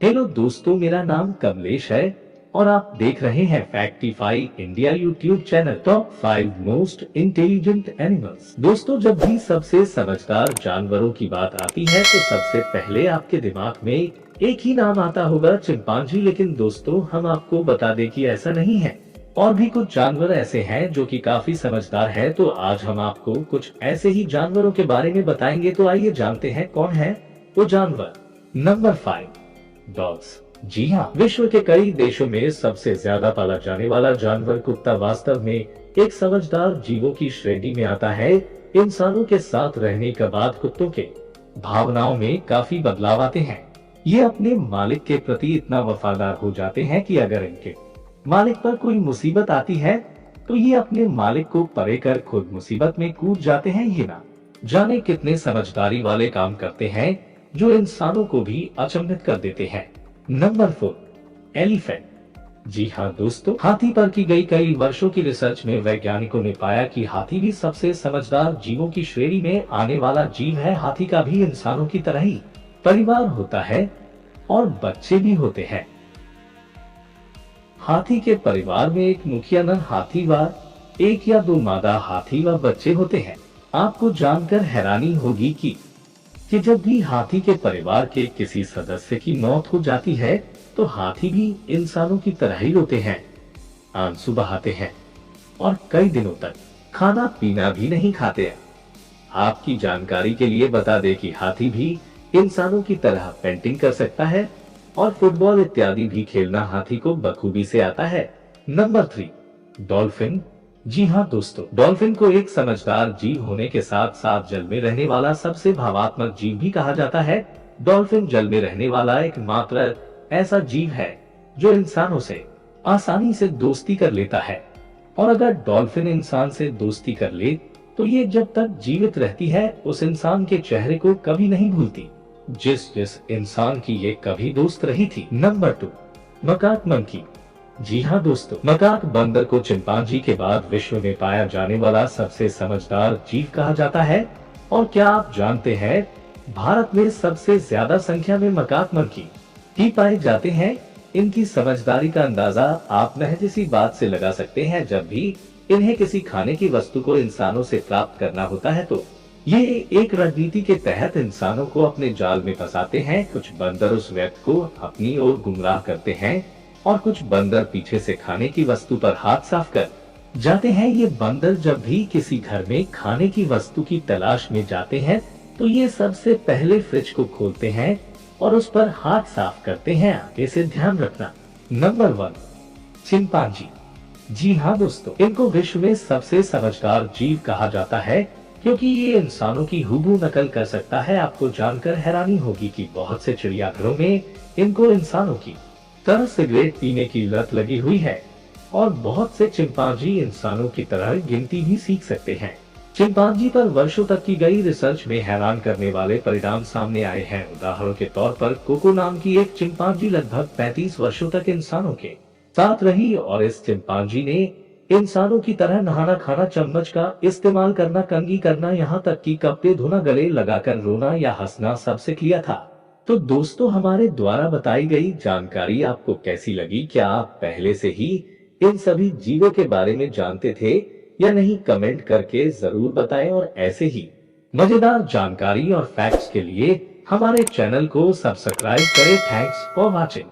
Hello दोस्तों, मेरा नाम कमलेश है और आप देख रहे हैं Factify India YouTube channel. Top 5 most intelligent animals. दोस्तों, जब भी सबसे समझदार जानवरों की बात आती है तो सबसे पहले आपके दिमाग में एक ही नाम आता होगा, चिंपांजी। लेकिन दोस्तों, हम आपको बता दें कि ऐसा नहीं है। और भी कुछ जानवर ऐसे हैं जो कि काफी समझदार है। तो आज हम आपको कुछ ऐसे ही जानवरों के बारे में बताएंगे। तो आइए जानते हैं कौन है वो जानवर। Number 5, dogs. जी हाँ, विश्व के कई देशों में सबसे ज्यादा पाला जाने वाला जानवर कुत्ता वास्तव में एक समझदार जीवों की श्रेणी में आता है। इंसानों के साथ रहने के बाद कुत्तों के भावनाओं में काफी बदलाव आते हैं। ये अपने मालिक के प्रति इतना वफादार हो जाते हैं कि अगर इनके मालिक पर कोई मुसीबत आती है तो ये अपने मालिक को परे कर खुद मुसीबत में कूद जाते हैं। ये ना जाने कितने समझदारी वाले काम करते हैं जो इंसानों को भी अचंभित कर देते हैं। Number 4, elephant. जी हाँ दोस्तों, हाथी पर की गई कई वर्षों की रिसर्च में वैज्ञानिकों ने पाया कि हाथी भी सबसे समझदार जीवों की श्रेणी में आने वाला जीव है। हाथी का भी इंसानों की तरह ही परिवार होता है और बच्चे भी होते हैं। हाथी के परिवार में एक मुखिया नर हाथी व एक या दो मादा हाथी व बच्चे होते हैं। आपको जानकर हैरानी होगी कि जब भी हाथी के परिवार के किसी सदस्य की मौत हो जाती है तो हाथी भी इंसानों की तरह ही रोते हैं, आंसू बहाते हैं और कई दिनों तक खाना पीना भी नहीं खाते। आपकी जानकारी के लिए बता दें कि हाथी भी इंसानों की तरह पेंटिंग कर सकता है और फुटबॉल इत्यादि भी खेलना हाथी को बखूबी से आता है। Number 3, dolphin. जी हाँ दोस्तों, डॉल्फिन को एक समझदार जीव होने के साथ साथ जल में रहने वाला सबसे भावात्मक जीव भी कहा जाता है। डॉल्फिन जल में रहने वाला एकमात्र ऐसा जीव है जो इंसानों से आसानी से दोस्ती कर लेता है। और अगर डॉल्फिन इंसान से दोस्ती कर ले तो ये जब तक जीवित रहती है उस इंसान के चेहरे को कभी नहीं भूलती जिस इंसान की ये कभी दोस्त रही थी। Number 2, macaque monkey. जी हाँ दोस्तों, मकाक बंदर को चिंपांजी के बाद विश्व में पाया जाने वाला सबसे समझदार जीव कहा जाता है। और क्या आप जानते हैं, भारत में सबसे ज्यादा संख्या में मकाक मंकी ही पाए जाते हैं। इनकी समझदारी का अंदाजा आप महज इसी बात से लगा सकते हैं, जब भी इन्हें किसी खाने की वस्तु को इंसानों से प्राप्त करना होता है तो ये एक रणनीति के तहत इंसानों को अपने जाल में फंसाते हैं। कुछ बंदर उस व्यक्ति को अपनी ओर गुमराह करते हैं और कुछ बंदर पीछे से खाने की वस्तु पर हाथ साफ कर जाते हैं। ये बंदर जब भी किसी घर में खाने की वस्तु की तलाश में जाते हैं तो ये सबसे पहले फ्रिज को खोलते हैं और उस पर हाथ साफ करते हैं। आगे से ध्यान रखना। Number 1, chimpanzee. जी हाँ दोस्तों, इनको विश्व में सबसे समझदार जीव कहा जाता है क्योंकि ये इंसानों की हूबहू नकल कर सकता है। आपको जानकर हैरानी होगी कि बहुत से चिड़ियाघरों में इनको इंसानों की तरह सिगरेट पीने की लत लगी हुई है और बहुत से चिंपांजी इंसानों की तरह गिनती भी सीख सकते हैं। चिंपांजी पर वर्षों तक की गई रिसर्च में हैरान करने वाले परिणाम सामने आए हैं। उदाहरण के तौर पर कोको नाम की एक चिंपांजी लगभग 35 वर्षों तक इंसानों के साथ रही और इस चिंपांजी ने इंसानों की तरह नहाना, खाना, चम्मच का इस्तेमाल करना, कंघी करना, यहाँ तक कि कपड़े धोना, गले लगाकर रोना या हंसना सब सीख लिया था। तो दोस्तों, हमारे द्वारा बताई गई जानकारी आपको कैसी लगी? क्या आप पहले से ही इन सभी जीवों के बारे में जानते थे या नहीं? कमेंट करके जरूर बताएं और ऐसे ही मजेदार जानकारी और फैक्ट्स के लिए हमारे चैनल को सब्सक्राइब करें। Thanks for watching.